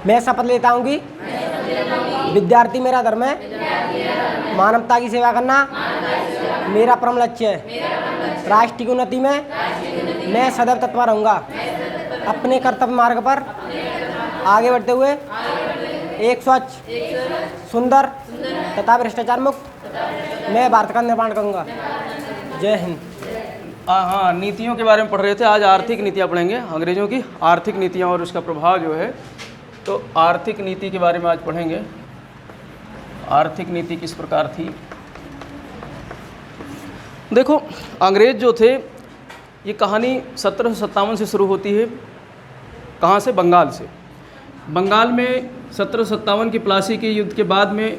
मैं शपथ लेता हूँ कि विद्यार्थी मेरा धर्म है, मानवता की सेवा करना मेरा परम लक्ष्य है। राष्ट्र की उन्नति में मैं सदैव तत्पर रहूँगा। अपने कर्तव्य मार्ग पर आगे बढ़ते हुए एक स्वच्छ, सुंदर तथा भ्रष्टाचार मुक्त मैं भारत का निर्माण करूँगा। जय हिंद। हाँ, नीतियों के बारे में पढ़ रहे थे। आज आर्थिक नीतियाँ पढ़ेंगे, अंग्रेजों की आर्थिक नीतियाँ और उसका प्रभाव जो है। तो आर्थिक नीति के बारे में आज पढ़ेंगे। आर्थिक नीति किस प्रकार थी। देखो, अंग्रेज जो थे, ये कहानी 1757 से शुरू होती है। कहाँ से? बंगाल से। बंगाल में 1757 की प्लासी के युद्ध के बाद में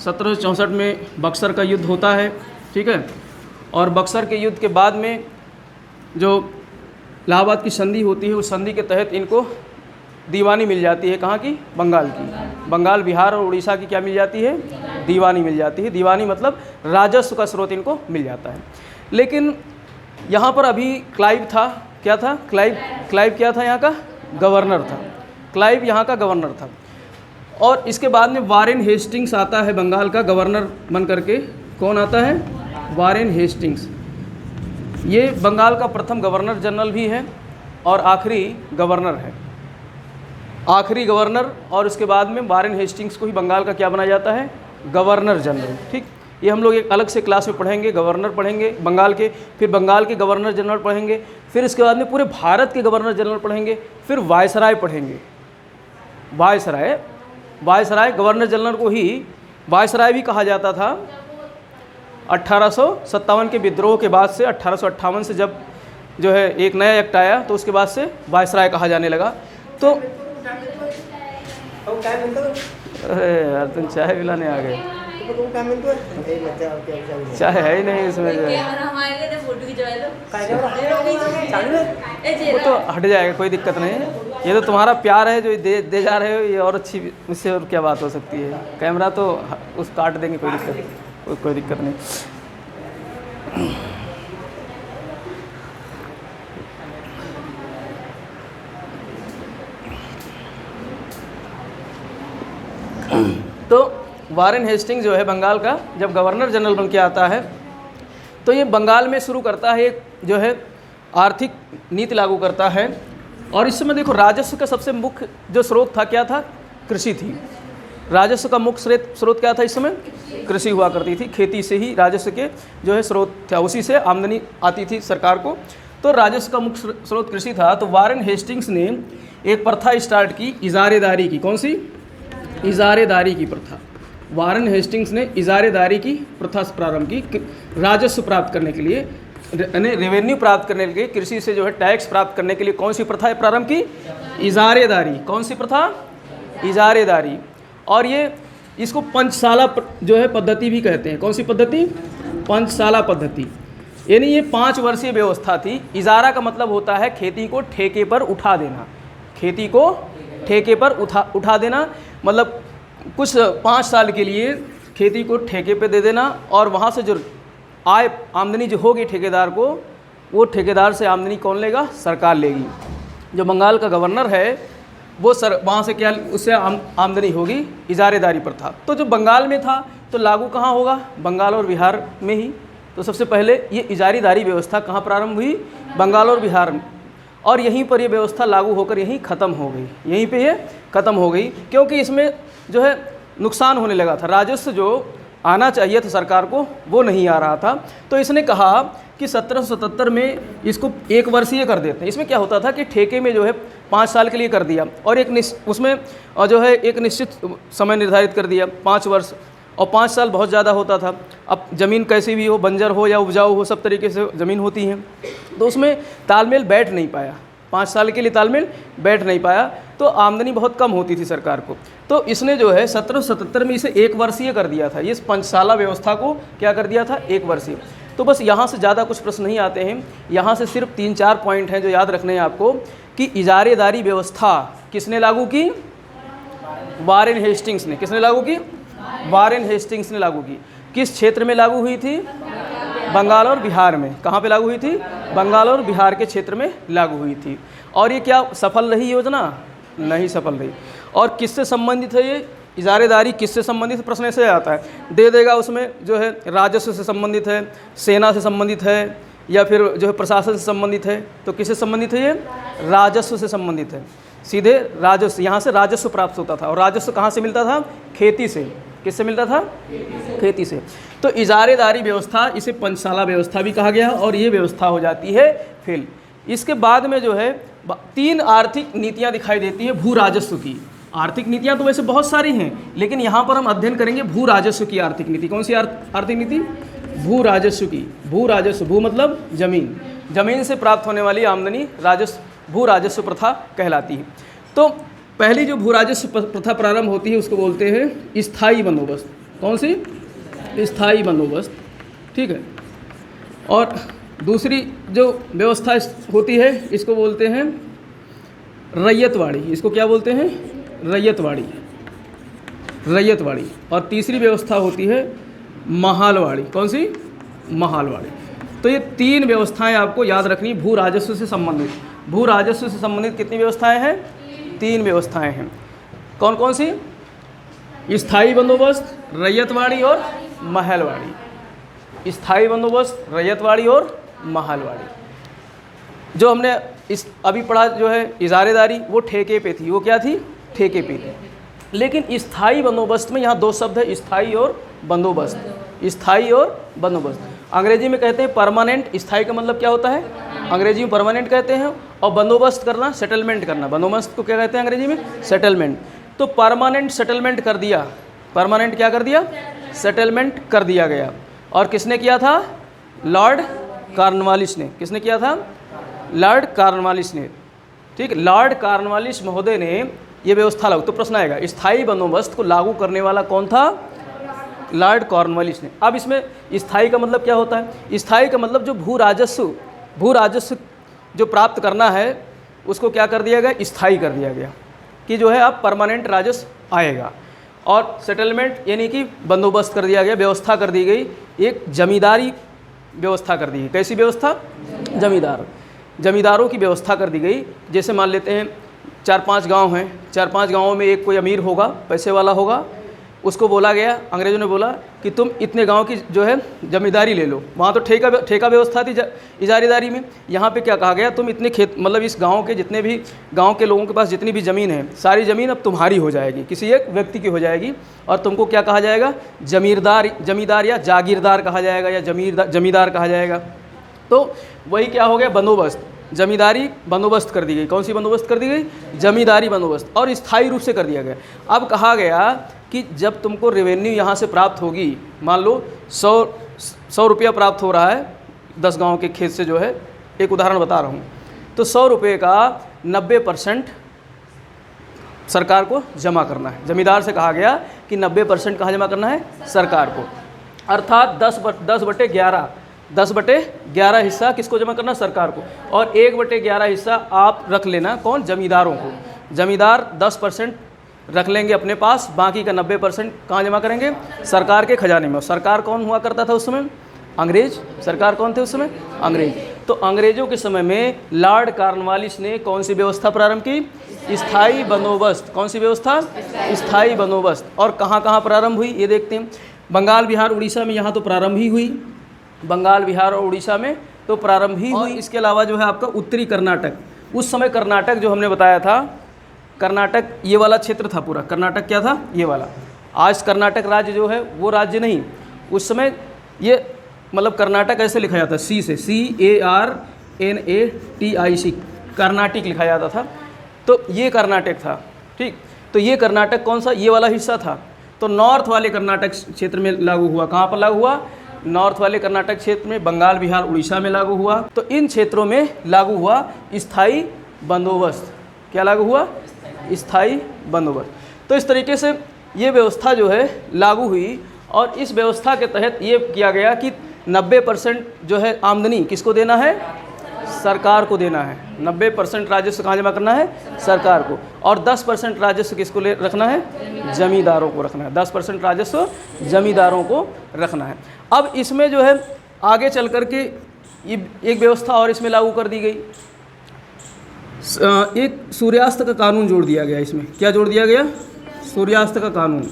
1764 में बक्सर का युद्ध होता है, ठीक है। और बक्सर के युद्ध के बाद में जो इलाहाबाद की संधि होती है, उस संधि के तहत इनको दीवानी मिल जाती है। कहाँ की? बंगाल की। बंगाल, बिहार और उड़ीसा की क्या मिल जाती है? दीवानी मिल जाती है। दीवानी मतलब राजस्व का स्रोत इनको मिल जाता है। लेकिन यहाँ पर अभी क्लाइव था। क्या था? क्लाइव क्या था? यहाँ का गवर्नर था। क्लाइव यहाँ का गवर्नर था। और इसके बाद में वारेन हेस्टिंग्स आता है बंगाल का गवर्नर बन करके। कौन आता है? Warren Hastings. ये बंगाल का प्रथम गवर्नर जनरल भी है और आखिरी गवर्नर है। आखिरी गवर्नर। और उसके बाद में वारेन हेस्टिंग्स को ही बंगाल का क्या बनाया जाता है? Governor general. ठीक, ये हम लोग एक अलग से क्लास में पढ़ेंगे। गवर्नर पढ़ेंगे बंगाल के, फिर बंगाल के गवर्नर जनरल पढ़ेंगे, फिर इसके बाद में पूरे भारत के गवर्नर जनरल पढ़ेंगे, फिर वायसराय पढ़ेंगे। वायसराय गवर्नर जनरल को ही वायसराय भी कहा जाता था। 1857 के विद्रोह के बाद से 1858 से जब जो है एक नया एक्ट आया, तो उसके बाद से वायसराय कहा जाने लगा। तो अरे यार, तुम चाय पिलाने आ गए? चाय है ही नहीं इसमें जो है। वो तो हट जाएगा, कोई दिक्कत नहीं है। ये तो तुम्हारा प्यार है जो दे जा रहे हो, ये और अच्छी, इससे और क्या बात हो सकती है। कैमरा तो उस काट देंगे, कोई दिक्कत नहीं। तो वारेन हेस्टिंग्स जो है बंगाल का जब गवर्नर जनरल बन के आता है, तो ये बंगाल में शुरू करता है एक जो है आर्थिक नीति लागू करता है। और इस समय देखो, राजस्व का सबसे मुख्य जो स्रोत था क्या था? कृषि थी। राजस्व का मुख्य स्रोत क्या था इस समय? कृषि हुआ करती थी। खेती से ही राजस्व के जो है स्रोत था, उसी से आमदनी आती थी सरकार को। तो राजस्व का मुख्य स्रोत कृषि था। तो वारेन हेस्टिंग्स ने एक प्रथा स्टार्ट की, इजारेदारी की। कौन सी? इजारेदारी की प्रथा। वारेन हेस्टिंग्स ने इजारेदारी की प्रथा प्रारंभ की। राजस्व प्राप्त करने के लिए, यानी रेवेन्यू प्राप्त करने के लिए, कृषि से जो है टैक्स प्राप्त करने के लिए कौन सी प्रथा प्रारंभ की? इजारेदारी। कौन सी प्रथा? इजारेदारी। और ये इसको पंचशाला जो है पद्धति भी कहते हैं। कौन सी पद्धति? पंचशाला पद्धति। यानी ये 5 वर्षीय व्यवस्था थी। इजारा का मतलब होता है खेती को ठेके पर उठा देना। खेती को ठेके पर उठा देना मतलब कुछ 5 साल के लिए खेती को ठेके पे दे देना, और वहाँ से जो आमदनी जो होगी ठेकेदार को, वो ठेकेदार से आमदनी कौन लेगा? सरकार लेगी। जो बंगाल का गवर्नर है वो वहाँ से क्या उससे आमदनी होगी? इजारेदारी पर था। तो जो बंगाल में था तो लागू कहाँ होगा? बंगाल और बिहार में ही। तो सबसे पहले ये इजारेदारी व्यवस्था कहाँ प्रारंभ हुई? बंगाल और बिहार में। और यहीं पर ये व्यवस्था लागू होकर यहीं ख़त्म हो गई। यहीं पे ये ख़त्म हो गई, क्योंकि इसमें जो है नुकसान होने लगा था। राजस्व जो आना चाहिए था सरकार को, वो नहीं आ रहा था। तो इसने कहा कि 1777 में इसको 1 वर्षीय कर देते हैं। इसमें क्या होता था कि ठेके में जो है 5 साल के लिए कर दिया, और उसमें जो है एक निश्चित समय निर्धारित कर दिया, 5 वर्ष। और 5 साल बहुत ज़्यादा होता था। अब ज़मीन कैसी भी हो, बंजर हो या उपजाऊ हो, सब तरीके से ज़मीन होती है। तो उसमें तालमेल बैठ नहीं पाया। 5 साल के लिए तालमेल बैठ नहीं पाया, तो आमदनी बहुत कम होती थी सरकार को। तो इसने जो है 1777 में इसे 1 वर्षीय कर दिया था। ये पंचशाला व्यवस्था को क्या कर दिया था? 1 वर्षीय। तो बस यहाँ से ज़्यादा कुछ प्रश्न नहीं आते हैं। यहाँ से सिर्फ 3-4 पॉइंट हैं जो याद रखने हैं आपको, कि इजारेदारी व्यवस्था किसने लागू की? वारेन हेस्टिंग्स ने। किसने लागू की? वारेन हेस्टिंग्स ने लागू की। किस क्षेत्र में लागू हुई थी? बंगाल और बिहार में। कहाँ पे लागू हुई थी? बंगाल और बिहार के क्षेत्र में लागू हुई थी। और ये क्या सफल रही योजना? नहीं सफल रही। और किससे संबंधित है ये इजारेदारी, किससे संबंधित प्रश्न ऐसे आता है, दे देगा उसमें जो है राजस्व से संबंधित है, सेना से संबंधित है, या फिर जो है प्रशासन से संबंधित है। तो किससे संबंधित है ये? राजस्व से संबंधित है। सीधे राजस्व, यहाँ से राजस्व प्राप्त होता था। और राजस्व कहाँ से मिलता था? खेती से। किससे मिलता था? खेती से। तो इजारेदारी व्यवस्था, इसे पंचशाला व्यवस्था भी कहा गया और ये व्यवस्था हो जाती है फेल। इसके बाद में जो है 3 आर्थिक नीतियाँ दिखाई देती हैं भू राजस्व की। आर्थिक नीतियाँ तो वैसे बहुत सारी हैं, लेकिन यहाँ पर हम अध्ययन करेंगे भू राजस्व की आर्थिक नीति। कौन सी आर्थिक नीति? भू राजस्व की। भू राजस्व, भू मतलब जमीन, जमीन से प्राप्त होने वाली आमदनी राजस्व, भू राजस्व प्रथा कहलाती है। तो पहली जो भू राजस्व प्रथा प्रारंभ होती है उसको बोलते हैं स्थायी बंदोबस्त। कौन सी? स्थायी बंदोबस्त, ठीक है। और दूसरी जो व्यवस्था होती है इसको बोलते हैं रैयतवाड़ी। इसको क्या बोलते हैं? रैयतवाड़ी, रैयतवाड़ी। और तीसरी व्यवस्था होती है महालवाड़ी। कौन सी? महालवाड़ी। तो ये 3 व्यवस्थाएं आपको याद रखनी भू राजस्व से संबंधित। भू राजस्व से संबंधित कितनी व्यवस्थाएं हैं? 3 व्यवस्थाएं हैं। कौन कौन सी? स्थायी बंदोबस्त, रैयतवाड़ी और महलवाड़ी। स्थायी बंदोबस्त, रैयतवाड़ी और महलवाड़ी। जो हमने इस अभी पढ़ा जो है इजारेदारी, वो ठेके पे थी। वो क्या थी? ठेके पे थी। लेकिन स्थायी बंदोबस्त में यहाँ 2 शब्द है, स्थायी और बंदोबस्त। स्थायी और बंदोबस्त अंग्रेजी में कहते हैं परमानेंट। स्थायी का मतलब क्या होता है? अंग्रेजी में परमानेंट कहते हैं। और बंदोबस्त करना, सेटलमेंट करना। बंदोबस्त को क्या कहते हैं अंग्रेजी में? सेटलमेंट। तो परमानेंट सेटलमेंट कर दिया। परमानेंट क्या कर दिया? सेटलमेंट कर दिया गया। और किसने किया था? लॉर्ड कॉर्नवालिस ने। किसने किया था? लॉर्ड कॉर्नवालिस ने, ठीक। लॉर्ड कॉर्नवालिस महोदय ने ये व्यवस्था लागू। तो प्रश्न आएगा स्थायी बंदोबस्त को लागू करने वाला कौन था? लॉर्ड कॉर्नवालिस ने। अब इसमें स्थायी का मतलब क्या होता है? स्थायी का मतलब जो भू राजस्व जो प्राप्त करना है उसको क्या कर दिया गया? स्थायी कर दिया गया कि जो है अब परमानेंट राजस्व आएगा। और सेटलमेंट यानी कि बंदोबस्त कर दिया गया, व्यवस्था कर दी गई, एक जमींदारी व्यवस्था कर दी गई। कैसी व्यवस्था? जमींदारों की व्यवस्था कर दी गई। जैसे मान लेते हैं 4-5 गांव हैं, 4-5 गांवों में एक कोई अमीर होगा, पैसे वाला होगा, उसको बोला गया, अंग्रेज़ों ने बोला कि तुम इतने गांव की जो है जमींदारी ले लो। वहाँ तो ठेका व्यवस्था थी इजारेदारी में। यहाँ पे क्या कहा गया? तुम इतने खेत, मतलब इस गांव के जितने भी गांव के लोगों के पास जितनी भी ज़मीन है, सारी ज़मीन अब तुम्हारी हो जाएगी, किसी एक व्यक्ति की हो जाएगी। और तुमको क्या कहा जाएगा? जमींदार या जागीरदार कहा जाएगा, या जमींदार कहा जाएगा। तो वही क्या हो गया? बंदोबस्त, जमींदारी बंदोबस्त कर दी गई। कौन सी बंदोबस्त कर दी गई? जमींदारी बंदोबस्त। और स्थायी रूप से कर दिया गया। अब कहा गया कि जब तुमको रेवेन्यू यहाँ से प्राप्त होगी, मान लो 100 रुपया प्राप्त हो रहा है 10 गांव के खेत से, जो है एक उदाहरण बता रहा हूँ, तो 100 रुपये का 90% सरकार को जमा करना है। जमींदार से कहा गया कि 90% कहाँ जमा करना है? सरकार को। अर्थात 10/11 हिस्सा किसको जमा करना? सरकार को। और 1/11 हिस्सा आप रख लेना। कौन? जमींदारों को। जमींदार 10% रख लेंगे अपने पास, बाकी का 90% कहाँ जमा करेंगे? सरकार के खजाने में। और सरकार कौन हुआ करता था उस समय? अंग्रेज। सरकार कौन थे उस समय? अंग्रेज। तो अंग्रेजों के समय में लॉर्ड कॉर्नवालिस ने कौन सी व्यवस्था प्रारंभ की? स्थायी बंदोबस्त। कौन सी व्यवस्था? स्थायी बंदोबस्त। और कहाँ कहाँ प्रारंभ हुई ये देखते हैं। बंगाल, बिहार, उड़ीसा में यहाँ तो प्रारंभ ही हुई। बंगाल, बिहार और उड़ीसा में तो प्रारंभ ही हुई। इसके अलावा जो है आपका उत्तरी कर्नाटक, उस समय कर्नाटक जो हमने बताया था, कर्नाटक ये वाला क्षेत्र था पूरा। कर्नाटक क्या था? ये वाला। आज कर्नाटक राज्य जो है वो राज्य नहीं, उस समय ये मतलब कर्नाटक ऐसे लिखा जाता, सी से, CARNATIC, कर्नाटिक लिखा जाता था। तो ये कर्नाटक था, ठीक। तो ये कर्नाटक कौन सा? ये वाला हिस्सा था। तो नॉर्थ वाले कर्नाटक क्षेत्र में लागू हुआ। कहाँ पर लागू हुआ? नॉर्थ वाले कर्नाटक क्षेत्र में, बंगाल, बिहार, उड़ीसा में लागू हुआ। तो इन क्षेत्रों में लागू हुआ स्थायी बंदोबस्त। क्या लागू हुआ? स्थायी बंदोबस्त। तो इस तरीके से ये व्यवस्था जो है लागू हुई। और इस व्यवस्था के तहत ये किया गया कि 90% जो है आमदनी किसको देना है? सरकार को देना है। 90% राजस्व कहाँ जमा करना है? सरकार को। और 10% राजस्व किसको रखना है? जमींदारों को रखना है। 10% राजस्व जमींदारों को रखना है। अब इसमें जो है आगे चल कर के ये एक व्यवस्था और इसमें लागू कर दी गई। एक सूर्यास्त का कानून जोड़ दिया गया इसमें। क्या जोड़ दिया गया? सूर्यास्त का कानून।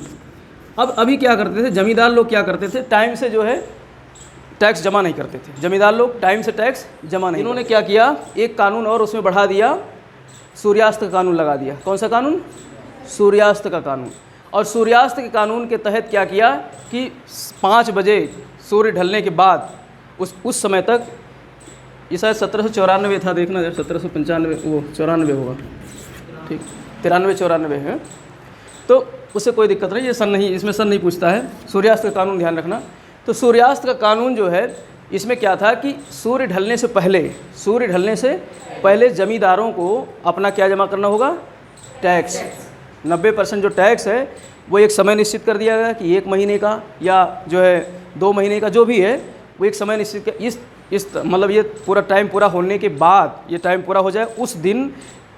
अब अभी क्या करते थे जमींदार लोग, क्या करते थे, टाइम से जो है टैक्स जमा नहीं करते थे। जमींदार लोग टाइम से टैक्स जमा नहीं, इन्होंने क्या किया, एक कानून और उसमें बढ़ा दिया, सूर्यास्त का कानून लगा दिया। कौन सा कानून? सूर्यास्त का कानून। और सूर्यास्त के कानून के तहत क्या किया कि 5 बजे सूर्य ढलने के बाद उस समय तक, ये शायद 1794 था, देखना जब 1795 वो 94 होगा, ठीक, 93-94 है। तो उससे कोई दिक्कत नहीं, ये सन नहीं, इसमें सन नहीं पूछता है। सूर्यास्त का कानून ध्यान रखना। तो सूर्यास्त का कानून जो है, इसमें क्या था कि सूर्य ढलने से पहले जमींदारों को अपना क्या जमा करना होगा? टैक्स। 90% जो टैक्स है वो एक समय निश्चित कर दिया गया कि 1 महीने का या जो है 2 महीने का, जो भी है वो एक समय निश्चित इस मतलब ये पूरा टाइम पूरा होने के बाद, ये टाइम पूरा हो जाए उस दिन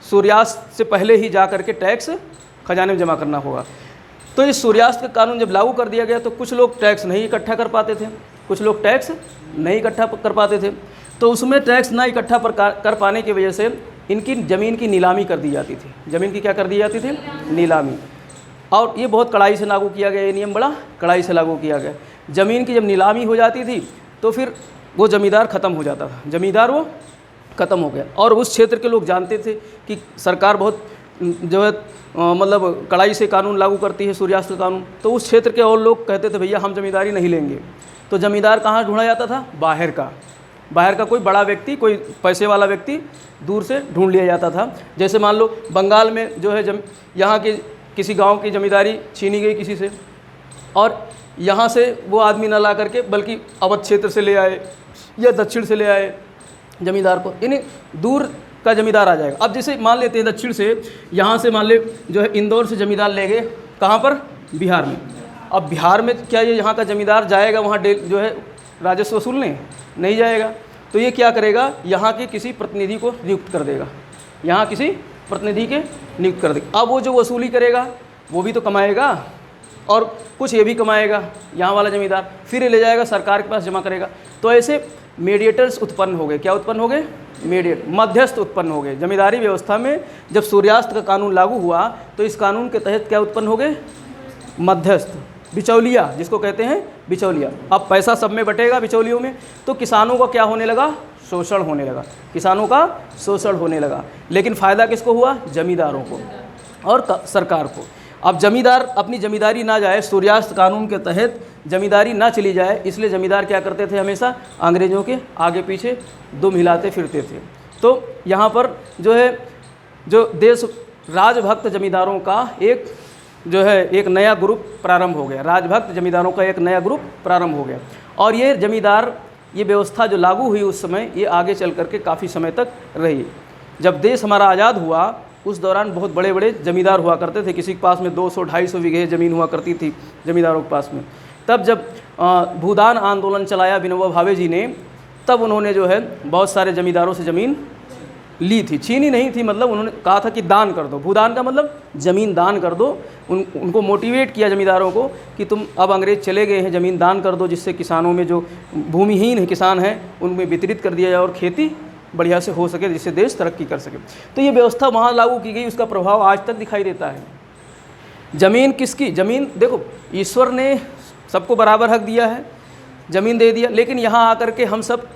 सूर्यास्त से पहले ही जा कर के टैक्स खजाने में जमा करना होगा। तो इस सूर्यास्त का कानून जब लागू कर दिया गया तो कुछ लोग टैक्स नहीं इकट्ठा कर पाते थे, कुछ लोग टैक्स नहीं इकट्ठा कर पाते थे। तो उसमें टैक्स ना इकट्ठा कर पाने की वजह से इनकी ज़मीन की नीलामी कर दी जाती थी। ज़मीन की क्या कर दी जाती थी? नीलामी। और ये बहुत कड़ाई से लागू किया गया, ये नियम बड़ा कड़ाई से लागू किया गया। ज़मीन की जब नीलामी हो जाती थी तो फिर वो ज़मींदार ख़त्म हो जाता था, ज़मींदार वो ख़त्म हो गया। और उस क्षेत्र के लोग जानते थे कि सरकार बहुत जो है मतलब कड़ाई से कानून लागू करती है, सूर्यास्त का कानून। तो उस क्षेत्र के और लोग कहते थे भैया हम ज़मींदारी नहीं लेंगे। तो ज़मींदार कहाँ ढूंढा जाता था? बाहर का कोई बड़ा व्यक्ति, कोई पैसे वाला व्यक्ति दूर से ढूंढ लिया जाता था। जैसे मान लो बंगाल में जो है यहाँ के किसी गांव की ज़मींदारी छीनी गई किसी से, और यहाँ से वो आदमी न ला करके बल्कि अवध क्षेत्र से ले आए या दक्षिण से ले आए ज़मींदार को, यानी दूर का ज़मींदार आ जाएगा। अब जैसे मान लेते हैं दक्षिण से, यहाँ से मान ले जो है इंदौर से ज़मींदार ले गए, कहाँ पर? बिहार में। अब बिहार में क्या ये यहाँ का ज़मींदार जाएगा वहाँ जो है राजस्व वसूलने? नहीं जाएगा। तो ये क्या करेगा, यहाँ के किसी प्रतिनिधि को नियुक्त कर देगा, यहाँ किसी प्रतिनिधि के नियुक्त कर देगा। अब वो जो वसूली करेगा वो भी तो कमाएगा और कुछ ये भी कमाएगा यहाँ वाला ज़मींदार, फिर ये ले जाएगा सरकार के पास जमा करेगा। तो ऐसे मीडिएटर्स उत्पन्न हो गए। क्या उत्पन्न हो गए? मध्यस्थ उत्पन्न हो गए। जमींदारी व्यवस्था में जब सूर्यास्त का कानून लागू हुआ तो इस कानून के तहत क्या उत्पन्न हो गए? मध्यस्थ, बिचौलिया, जिसको कहते हैं बिचौलिया। अब पैसा सब में बटेगा बिचौलियों में, तो किसानों का क्या होने लगा? शोषण होने लगा, किसानों का शोषण होने लगा। लेकिन फ़ायदा किसको हुआ? जमींदारों को और सरकार को। अब जमींदार अपनी जमींदारी ना जाए, सूर्यास्त कानून के तहत जमींदारी ना चली जाए, इसलिए जमींदार क्या करते थे? हमेशा अंग्रेज़ों के आगे पीछे दुम हिलाते फिरते थे। तो यहाँ पर जो है जो देश राजभक्त जमींदारों का एक नया ग्रुप प्रारंभ हो गया। राजभक्त जमींदारों का एक नया ग्रुप प्रारंभ हो गया। और ये जमींदार, ये व्यवस्था जो लागू हुई उस समय, ये आगे चल करके काफ़ी समय तक रही। जब देश हमारा आज़ाद हुआ उस दौरान बहुत बड़े बड़े ज़मींदार हुआ करते थे। किसी के पास में 200-250 बीघे ज़मीन हुआ करती थी ज़मींदारों के पास में। तब जब भूदान आंदोलन चलाया विनोबा भावे जी ने, तब उन्होंने जो है बहुत सारे ज़मींदारों से ज़मीन ली थी, छीनी नहीं थी। मतलब उन्होंने कहा था कि दान कर दो। भूदान का मतलब ज़मीन दान कर दो। उनको मोटिवेट किया ज़मींदारों को कि तुम अब अंग्रेज़ चले गए हैं, ज़मीन दान कर दो, जिससे किसानों में जो भूमिहीन है किसान हैं उनमें वितरित कर दिया जाए और खेती बढ़िया से हो सके, जिससे देश तरक्की कर सके। तो ये व्यवस्था वहाँ लागू की गई, उसका प्रभाव आज तक दिखाई देता है। ज़मीन किसकी? ज़मीन देखो, ईश्वर ने सबको बराबर हक दिया है, ज़मीन दे दिया, लेकिन यहाँ आकर के हम सब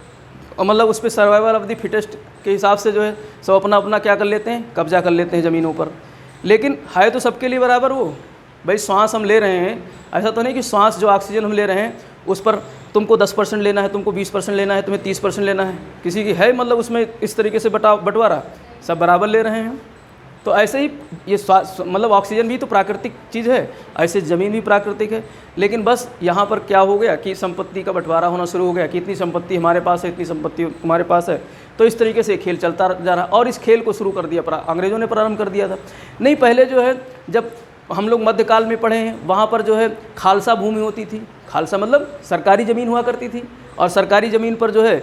मतलब उस पर सर्वाइवल ऑफ द फिटेस्ट के हिसाब से जो है सब अपना अपना क्या कर लेते हैं? कब्जा कर लेते हैं ज़मीनों पर। लेकिन है तो सबके लिए बराबर वो। भाई श्वास हम ले रहे हैं, ऐसा तो नहीं कि श्वास जो ऑक्सीजन हम ले रहे हैं उस पर तुमको 10% लेना है, तुमको 20% लेना है, तुम्हें 30% लेना है, किसी की है मतलब उसमें इस तरीके से बंटवारा, सब बराबर ले रहे हैं। तो ऐसे ही ये मतलब ऑक्सीजन भी तो प्राकृतिक चीज़ है, ऐसे ज़मीन भी प्राकृतिक है। लेकिन बस यहाँ पर क्या हो गया कि संपत्ति का बंटवारा होना शुरू हो गया कि इतनी संपत्ति हमारे पास है, इतनी संपत्ति तुम्हारे पास है। तो इस तरीके से खेल चलता जा रहा, और इस खेल को शुरू कर दिया अंग्रेज़ों ने, प्रारंभ कर दिया था। नहीं, पहले जो है जब हम लोग मध्यकाल में पढ़े हैं, वहाँ पर जो है खालसा भूमि होती थी। खालसा मतलब सरकारी ज़मीन हुआ करती थी, और सरकारी ज़मीन पर जो है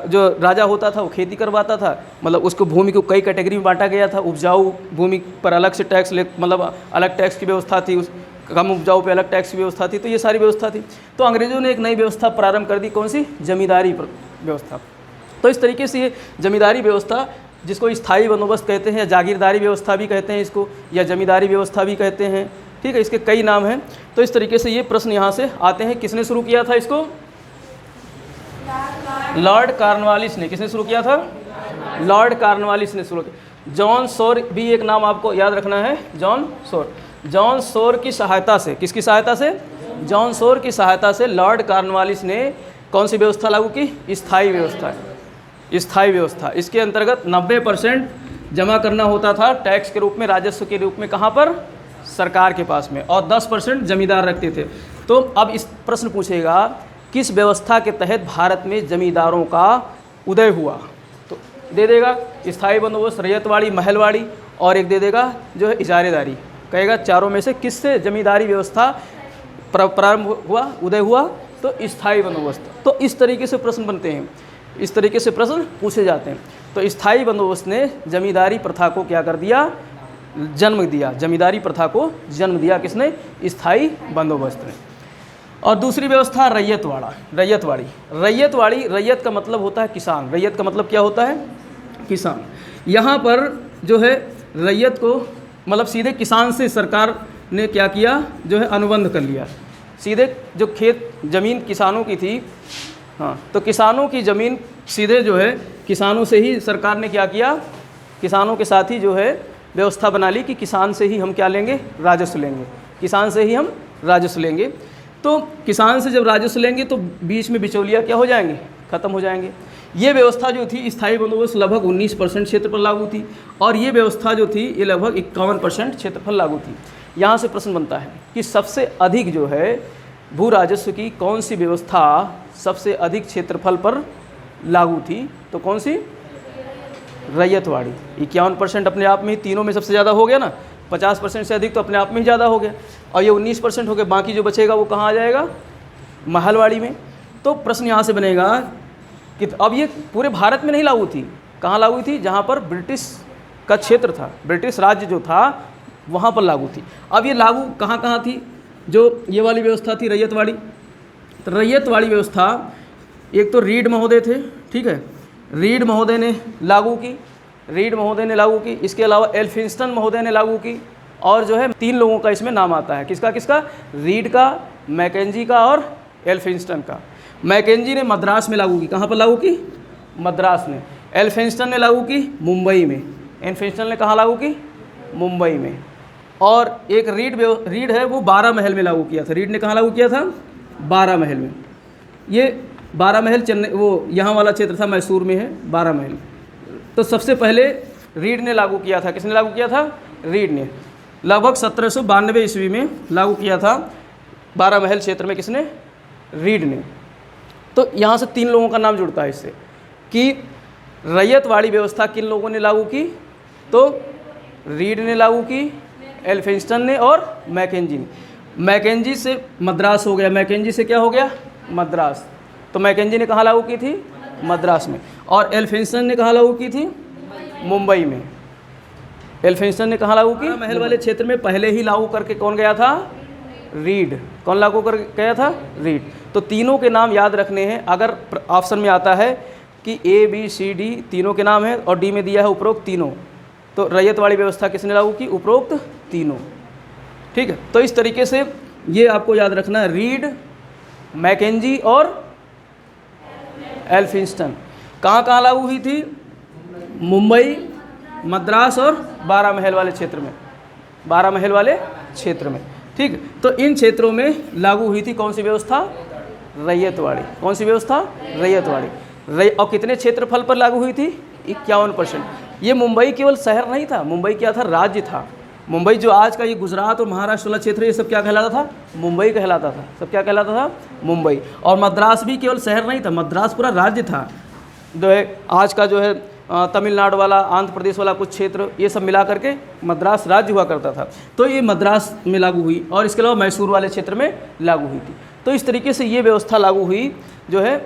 जो राजा होता था वो खेती करवाता था। मतलब उसको भूमि को कई कैटेगरी में बांटा गया था। उपजाऊ भूमि पर अलग से टैक्स मतलब अलग टैक्स की व्यवस्था थी, उस कम उपजाऊ पे अलग टैक्स की व्यवस्था थी। तो ये सारी व्यवस्था थी। तो अंग्रेज़ों ने एक नई व्यवस्था प्रारंभ कर दी, कौन सी? जमींदारी व्यवस्था। तो इस तरीके से ये जमींदारी व्यवस्था जिसको स्थायी बंदोबस्त कहते हैं, या जागीरदारी व्यवस्था भी कहते हैं इसको, या जमींदारी व्यवस्था भी कहते हैं। ठीक है, इसके कई नाम हैं। तो इस तरीके से ये प्रश्न यहाँ से आते हैं। किसने शुरू किया था इसको? लॉर्ड कॉर्नवालिस ने। किसने शुरू किया था? लॉर्ड कॉर्नवालिस ने शुरू किया। जॉन शोर भी एक नाम आपको याद रखना है, जॉन शोर। जॉन शोर की सहायता से, किसकी सहायता से? जॉन शोर की सहायता से लॉर्ड कॉर्नवालिस ने कौन सी व्यवस्था लागू की? स्थायी व्यवस्था। स्थायी व्यवस्था, इसके अंतर्गत 90% जमा करना होता था टैक्स के रूप में, राजस्व के रूप में। कहाँ पर? सरकार के पास में, और 10% जमींदार रखते थे। तो अब इस प्रश्न पूछेगा किस व्यवस्था के तहत भारत में जमींदारों का उदय हुआ? तो दे देगा स्थायी बंदोबस्त, रैयतवाड़ी, महलवाड़ी, और एक दे देगा जो है इजारेदारी। कहेगा चारों में से किससे जमींदारी व्यवस्था प्रारंभ हुआ, उदय हुआ? तो स्थायी बंदोबस्त। तो इस तरीके से प्रश्न बनते हैं, इस तरीके से प्रश्न पूछे जाते हैं। तो स्थायी बंदोबस्त ने जमींदारी प्रथा को क्या कर दिया? जन्म दिया। जमींदारी प्रथा को जन्म दिया किसने? स्थायी बंदोबस्त ने। और दूसरी व्यवस्था रैयतवाड़ा, रैयतवाड़ी। रैयतवाड़ी, रैयत का मतलब होता है किसान। रैयत का मतलब क्या होता है? किसान। यहाँ पर जो है रैयत को मतलब सीधे किसान से सरकार ने क्या किया? जो है अनुबंध कर लिया। सीधे जो खेत ज़मीन किसानों की थी, हाँ, तो किसानों की ज़मीन सीधे जो है किसानों से ही सरकार ने क्या किया? किसानों के साथ ही जो है व्यवस्था बना ली कि किसान से ही हम क्या लेंगे? राजस्व लेंगे। किसान से ही हम राजस्व लेंगे। तो किसान से जब राजस्व लेंगे तो बीच में बिचौलिया क्या हो जाएंगे? ख़त्म हो जाएंगे। ये व्यवस्था जो थी स्थायी बंदोबस्त लगभग 19% क्षेत्र पर लागू थी, और ये व्यवस्था जो थी ये लगभग 51% क्षेत्र पर लागू थी। यहाँ से प्रश्न बनता है कि सबसे अधिक जो है भू राजस्व की कौन सी व्यवस्था सबसे अधिक क्षेत्रफल पर लागू थी? तो कौन सी? रैयतवाड़ी। 51% अपने आप में ही तीनों में सबसे ज़्यादा हो गया ना। 50% से अधिक तो अपने आप में ही ज़्यादा हो गया, और ये 19% हो गया। बाकी जो बचेगा वो कहाँ आ जाएगा? महलवाड़ी में। तो प्रश्न यहाँ से बनेगा कि अब ये पूरे भारत में नहीं लागू थी। कहाँ लागू थी? जहाँ पर ब्रिटिश का क्षेत्र था, ब्रिटिश राज्य जो था वहाँ पर लागू थी। अब ये लागू कहाँ कहाँ थी? जो ये वाली व्यवस्था थी रैयतवाड़ी, तो रैयतवाड़ी व्यवस्था एक तो रीड महोदय थे, ठीक है, रीड महोदय ने लागू की, रीड महोदय ने लागू की। इसके अलावा एल्फिंस्टन महोदय ने लागू की, और जो है 3 लोगों का इसमें नाम आता है। किसका किसका? रीड का, मैकेंजी का और एल्फिंस्टन का। मैकेंजी ने मद्रास में लागू की। कहाँ पर लागू की? मद्रास में। एल्फिंस्टन ने लागू की मुंबई में। एल्फिंस्टन ने कहाँ लागू की? मुंबई में। और एक रीड है वो 12 महल में लागू किया था। रीड ने कहाँ लागू किया था? 12 महल में। ये 12 महल चेन्नई, वो यहाँ वाला क्षेत्र था, मैसूर में है 12 महल। तो सबसे पहले रीड ने लागू किया था। किसने लागू किया था? रीड ने। लगभग 1792 ईस्वी में लागू किया था 12 महल क्षेत्र में। किसने? रीड ने। तो यहाँ से 3 लोगों का नाम जुड़ता है इससे कि रैयतवाड़ी व्यवस्था किन लोगों ने लागू की? तो रीड ने लागू की, एल्फिंस्टन ने और मैकेंजी ने। मैकेंजी से मद्रास हो गया। मैकेंजी से क्या हो गया? मद्रास। तो मैकेंजी ने कहाँ लागू की थी? मद्रास में। और एल्फिंस्टन ने कहाँ लागू की थी? मुंबई में। एल्फिंस्टन ने कहाँ लागू की? महल वाले क्षेत्र में पहले ही लागू करके कौन गया था? रीड। कौन लागू कर गया था? रीड। तो तीनों के नाम याद रखने हैं। अगर ऑप्शन में आता है कि A B C D तीनों के नाम है और D में दिया है उपरोक्त तीनों, तो रैयतवाड़ी व्यवस्था किसने लागू की? उपरोक्त तीनों। ठीक है, तो इस तरीके से ये आपको याद रखना है। रीड, मैकेंजी और एल्फिंस्टन कहाँ कहाँ लागू हुई थी? मुंबई, मद्रास और 12 महल वाले क्षेत्र में। 12 महल वाले क्षेत्र में, ठीक है। तो इन क्षेत्रों में लागू हुई थी कौन सी व्यवस्था? रैयतवाड़ी। कौन सी व्यवस्था? रैयतवाड़ी। और कितने क्षेत्रफल पर लागू हुई थी? 51%। ये मुंबई केवल शहर नहीं था, मुंबई क्या था? राज्य था। मुंबई जो आज का ये गुजरात और महाराष्ट्र वाला क्षेत्र, ये सब क्या कहलाता था? मुंबई कहलाता था। सब क्या कहलाता था? मुंबई। और मद्रास भी केवल शहर नहीं था, मद्रास पूरा राज्य था। जो है आज का जो है तमिलनाडु वाला, आंध्र प्रदेश वाला कुछ क्षेत्र, ये सब मिला करके मद्रास राज्य हुआ करता था। तो ये मद्रास में लागू हुई, और इसके अलावा मैसूर वाले क्षेत्र में लागू हुई थी। तो इस तरीके से ये व्यवस्था लागू हुई जो है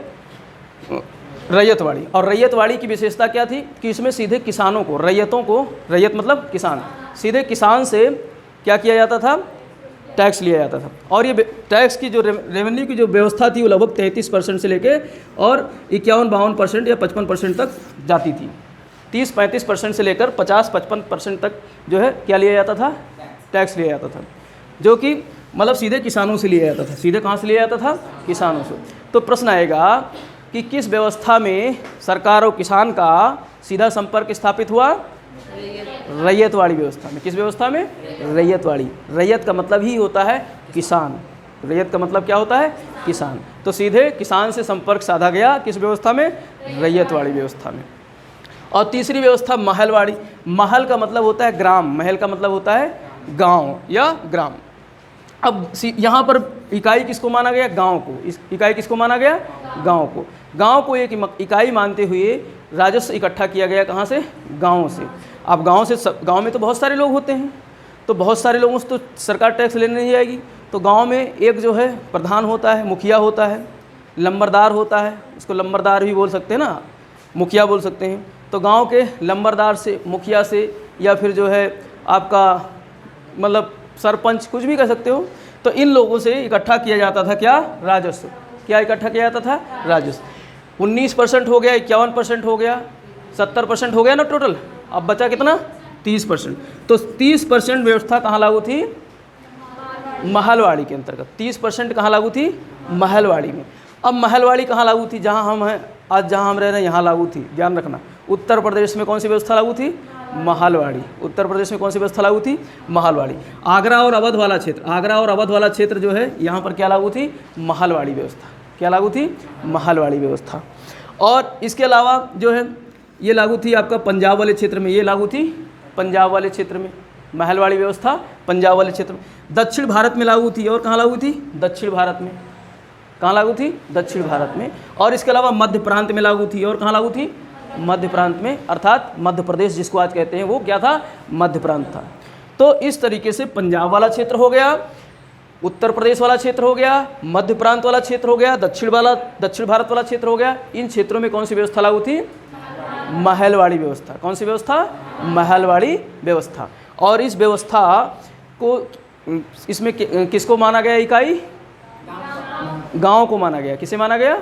रैयतवाड़ी। और रैयतवाड़ी की विशेषता क्या थी कि इसमें सीधे किसानों को, रैयतों को, रैयत मतलब किसान, सीधे किसान से क्या किया जाता था? टैक्स लिया जाता था। और ये टैक्स की जो रेवेन्यू की जो व्यवस्था थी वो लगभग 33% से लेके और 51-52% या 55% तक जाती थी। 30-35% से लेकर 50-55% तक जो है क्या लिया जाता था, टैक्स लिया जाता था, जो कि मतलब सीधे किसानों से लिया जाता था। सीधे कहाँ से लिया जाता था, किसानों से। तो प्रश्न आएगा कि किस व्यवस्था में सरकार और किसान का सीधा संपर्क स्थापित हुआ, रैयतवाड़ी व्यवस्था में। किस व्यवस्था में, रैयतवाड़ी। रैयत का मतलब ही होता है किसान, रैयत का मतलब क्या होता है, किसान। तो सीधे किसान से संपर्क साधा गया किस व्यवस्था में, रैयतवाड़ी व्यवस्था में। और तीसरी व्यवस्था महलवाड़ी। महल का मतलब होता है ग्राम, महल का मतलब होता है गांव या ग्राम। अब यहाँ पर इकाई किसको माना गया, गांव को। इस इकाई किसको माना गया, गांव को। गांव को एक इकाई मानते हुए राजस्व इकट्ठा किया गया कहाँ से, गाँव से। अब गाँव में तो बहुत सारे लोग होते हैं, तो बहुत सारे लोगों से तो सरकार टैक्स लेने नहीं जाएगी। तो गांव में एक जो है प्रधान होता है, मुखिया होता है, लंबरदार होता है, इसको लंबरदार भी बोल सकते हैं ना, मुखिया बोल सकते हैं। तो गांव के लंबरदार से, मुखिया से, या फिर जो है आपका मतलब सरपंच, कुछ भी कह सकते हो, तो इन लोगों से इकट्ठा किया जाता था क्या, राजस्व। क्या इकट्ठा किया जाता था, राजस्व। 19% हो गया, 51% हो गया, 70% हो गया ना टोटल। अब बचा कितना, 30%। तो 30% व्यवस्था कहाँ लागू थी, महलवाड़ी के अंतर्गत। 30% कहाँ लागू थी, महलवाड़ी में। अब महलवाड़ी कहाँ लागू थी, जहाँ हम हैं आज, जहाँ हम रह रहे हैं यहाँ लागू थी। ध्यान रखना, उत्तर प्रदेश में कौन सी व्यवस्था लागू थी, महलवाड़ी। उत्तर प्रदेश में कौन सी व्यवस्था लागू थी, महलवाड़ी। आगरा और अवध वाला क्षेत्र, आगरा और अवध वाला क्षेत्र जो है, यहाँ पर क्या लागू थी, महलवाड़ी व्यवस्था। क्या लागू थी, महलवाड़ी व्यवस्था। और इसके अलावा जो है ये लागू थी आपका पंजाब वाले क्षेत्र में, ये लागू थी पंजाब वाले क्षेत्र में, महलवाड़ी व्यवस्था पंजाब वाले क्षेत्र में। दक्षिण भारत में लागू थी, और कहाँ लागू थी, दक्षिण भारत में। कहाँ लागू थी, दक्षिण भारत में। और इसके अलावा मध्य प्रांत में लागू थी, और कहाँ लागू थी, मध्य प्रांत में, अर्थात मध्य प्रदेश जिसको आज कहते हैं, वो क्या था, मध्य प्रांत था। तो इस तरीके से पंजाब वाला क्षेत्र हो गया, उत्तर प्रदेश वाला क्षेत्र हो गया, मध्य प्रांत वाला क्षेत्र हो गया, दक्षिण भारत वाला क्षेत्र हो गया। इन क्षेत्रों में कौन सी व्यवस्था लागू थी, महलवाड़ी व्यवस्था। कौन सी व्यवस्था, महलवाड़ी व्यवस्था। और इस व्यवस्था को, इसमें किसको माना गया इकाई, गांव को माना गया। किसे माना गया,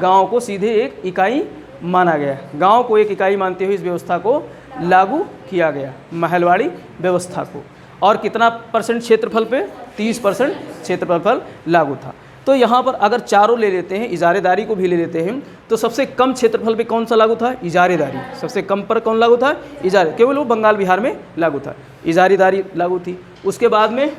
गांव को सीधे एक इकाई माना गया। गांव को एक इकाई मानते हुए इस व्यवस्था को लागू किया गया, महलवाड़ी व्यवस्था को। और कितना % क्षेत्रफल पे, 30% क्षेत्रफल पर लागू था। तो यहाँ पर अगर चारों ले लेते हैं, इजारेदारी को भी ले लेते हैं, तो सबसे कम क्षेत्रफल पे कौन सा लागू था, इजारेदारी। सबसे कम पर कौन लागू था, इजारे। केवल वो बंगाल बिहार में लागू था, इजारेदारी लागू थी। उसके बाद में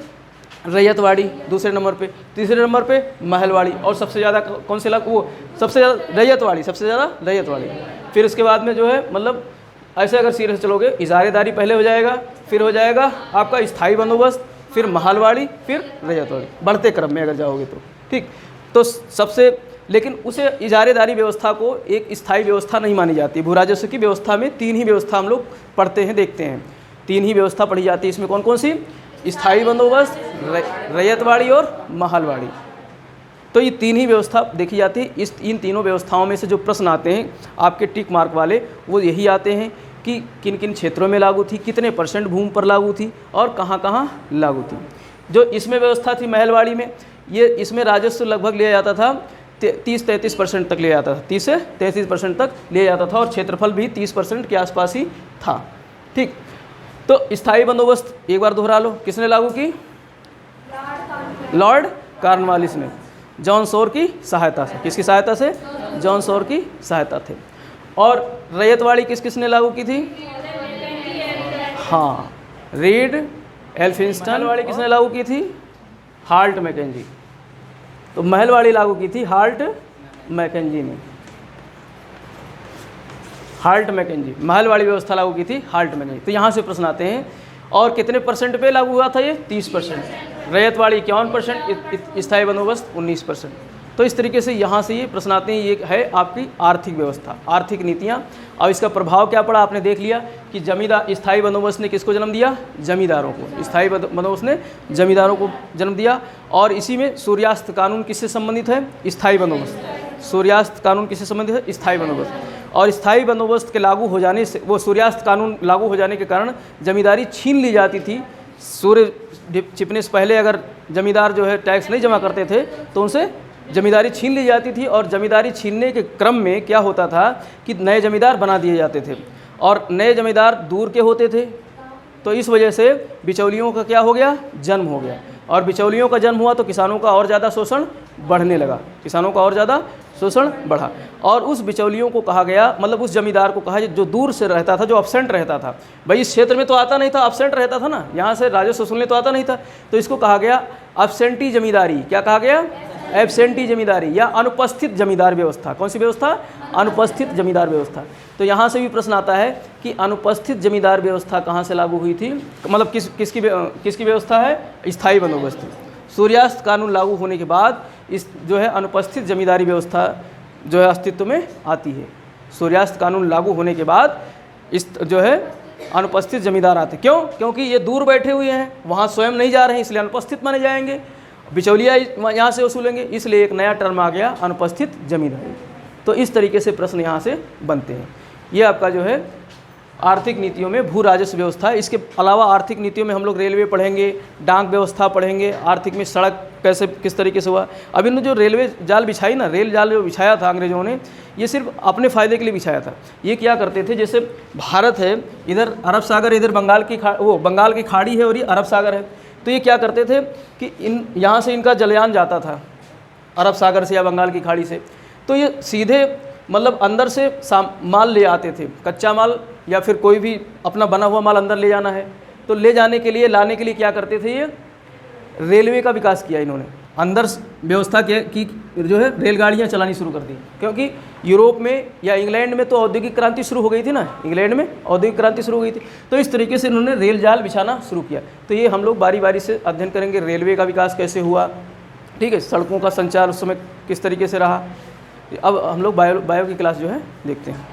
रैयतवाड़ी दूसरे नंबर पे, तीसरे नंबर पे महलवाड़ी, और सबसे ज़्यादा कौन से लागू, वो सबसे ज़्यादा रैयतवाड़ी, सबसे ज़्यादा रैयतवाड़ी। फिर उसके बाद में जो है मतलब ऐसे अगर सीरियस चलोगे, इजारेदारी पहले हो जाएगा, फिर हो जाएगा आपका स्थायी बंदोबस्त, फिर महलवाड़ी, फिर रैयतवाड़ी, बढ़ते क्रम में अगर जाओगे तो। ठीक, तो सबसे, लेकिन उसे इजारेदारी व्यवस्था को एक स्थायी व्यवस्था नहीं मानी जाती। भू राजस्व की व्यवस्था में 3 ही व्यवस्था हम लोग पढ़ते हैं, देखते हैं। 3 ही व्यवस्था पढ़ी जाती है। इसमें कौन कौन सी, स्थायी बंदोबस्त, रैयतवाड़ी और महलवाड़ी। तो ये 3 ही व्यवस्था देखी जाती है। इन तीनों व्यवस्थाओं में से जो प्रश्न आते हैं आपके टिक मार्क वाले, वो यही आते हैं कि किन किन क्षेत्रों में लागू थी, कितने % भूमि पर लागू थी, और कहाँ कहाँ लागू थी। जो इसमें व्यवस्था थी महलवाड़ी में, ये इसमें राजस्व लगभग लिया जाता था 30-33% तक लिया जाता था, 30 से 33% तक लिया जाता था, और क्षेत्रफल भी 30% के आसपास ही था। ठीक, तो स्थायी बंदोबस्त एक बार दोहरा लो, किसने लागू की, लॉर्ड कॉर्नवालिस ने, जॉन शोर की सहायता से। किसकी सहायता से, जॉन शोर की सहायता थे। और रैयतवाड़ी किसने लागू की थी, हाँ, रीड एल्फिंस्टन। वाली किसने लागू की थी, हाल्ट मैकेंजी। तो महलवाड़ी लागू की थी हाल्ट मैकेंजी ने, हाल्ट मैकेंजी। महलवाड़ी व्यवस्था लागू की थी हाल्ट मैकेंजी। तो यहाँ से प्रश्न आते हैं, और कितने % पे लागू हुआ था ये, 30%। रैयतवाड़ी 51%, स्थायी बंदोबस्त 19%। तो इस तरीके से यहाँ से ये प्रश्न आते हैं। ये है आपकी आर्थिक व्यवस्था, आर्थिक नीतियाँ। और इसका प्रभाव क्या पड़ा, आपने देख लिया कि जमींदार, स्थायी बंदोबस्त ने किसको जन्म दिया, जमींदारों को। स्थायी बंदोबस्त ने जमींदारों को जन्म दिया। और इसी में सूर्यास्त कानून किससे संबंधित है, स्थायी बंदोबस्त। सूर्यास्त कानून किससे संबंधित है, स्थायी बंदोबस्त। और स्थायी बंदोबस्त के लागू हो जाने से, वो सूर्यास्त कानून लागू हो जाने के कारण जमींदारी छीन ली जाती थी। सूर्य छिपने से पहले अगर जमींदार जो है टैक्स नहीं जमा करते थे, तो उनसे जमींदारी छीन ली जाती थी। और जमींदारी छीनने के क्रम में क्या होता था कि नए जमींदार बना दिए जाते थे। और नए जमींदार दूर के होते थे, तो इस वजह से बिचौलियों का क्या हो गया, जन्म हो गया। और बिचौलियों का जन्म हुआ तो किसानों का और ज़्यादा शोषण बढ़ने लगा, किसानों का और ज़्यादा शोषण बढ़ा। और उस बिचौलियों को कहा गया, मतलब उस जमींदार को कहा जो दूर से रहता था, जो एब्सेंट रहता था, भाई इस क्षेत्र में तो आता नहीं था, एब्सेंट रहता था ना, यहाँ से राजस्व वसूलने तो आता नहीं था, तो इसको कहा गया एब्सेंटी जमींदारी। क्या कहा गया, एब्सेंटी जमींदारी या अनुपस्थित जमींदार व्यवस्था। कौन सी व्यवस्था, अनुपस्थित जमींदार व्यवस्था। तो यहाँ से भी प्रश्न आता है कि अनुपस्थित जमींदार व्यवस्था कहाँ से लागू हुई थी, मतलब किसकी व्यवस्था है, स्थायी बंदोबस्त। सूर्यास्त कानून लागू होने के बाद इस जो है अनुपस्थित जमींदारी व्यवस्था जो है अस्तित्व में आती है। सूर्यास्त कानून लागू होने के बाद इस जो है अनुपस्थित जमींदार आते, क्यों, क्योंकि ये दूर बैठे हुए हैं, वहाँ स्वयं नहीं जा रहे हैं, इसलिए अनुपस्थित माने जाएंगे, बिचौलिया यहाँ से वसूलेंगे, इसलिए एक नया टर्म आ गया अनुपस्थित जमींदारी। तो इस तरीके से प्रश्न यहाँ से बनते हैं। ये आपका जो है आर्थिक नीतियों में भू राजस्व व्यवस्था है। इसके अलावा आर्थिक नीतियों में हम लोग रेलवे पढ़ेंगे, डाक व्यवस्था पढ़ेंगे, आर्थिक में सड़क कैसे किस तरीके से हुआ। अभी ने जो रेलवे जाल बिछाई ना, रेल जाल जो बिछाया था अंग्रेज़ों ने, ये सिर्फ अपने फ़ायदे के लिए बिछाया था। ये क्या करते थे, जैसे भारत है, इधर अरब सागर, इधर बंगाल की खाड़ी है और ये अरब सागर है, तो ये क्या करते थे कि यहाँ से इनका जलयान जाता था अरब सागर से या बंगाल की खाड़ी से, तो ये सीधे मतलब अंदर से माल ले आते थे, कच्चा माल या फिर कोई भी अपना बना हुआ माल अंदर ले जाना है, तो ले जाने के लिए, लाने के लिए क्या करते थे, ये रेलवे का विकास किया इन्होंने। अंदर व्यवस्था की जो है रेलगाड़ियाँ चलानी शुरू कर दी, क्योंकि यूरोप में या इंग्लैंड में तो औद्योगिक क्रांति शुरू हो गई थी ना, इंग्लैंड में औद्योगिक क्रांति शुरू हो गई थी, तो इस तरीके से इन्होंने रेल जाल बिछाना शुरू किया। तो ये हम लोग बारी बारी से अध्ययन करेंगे, रेलवे का विकास कैसे हुआ, ठीक है, सड़कों का संचार उस समय किस तरीके से रहा। अब हम लोग बायो की क्लास जो है देखते हैं।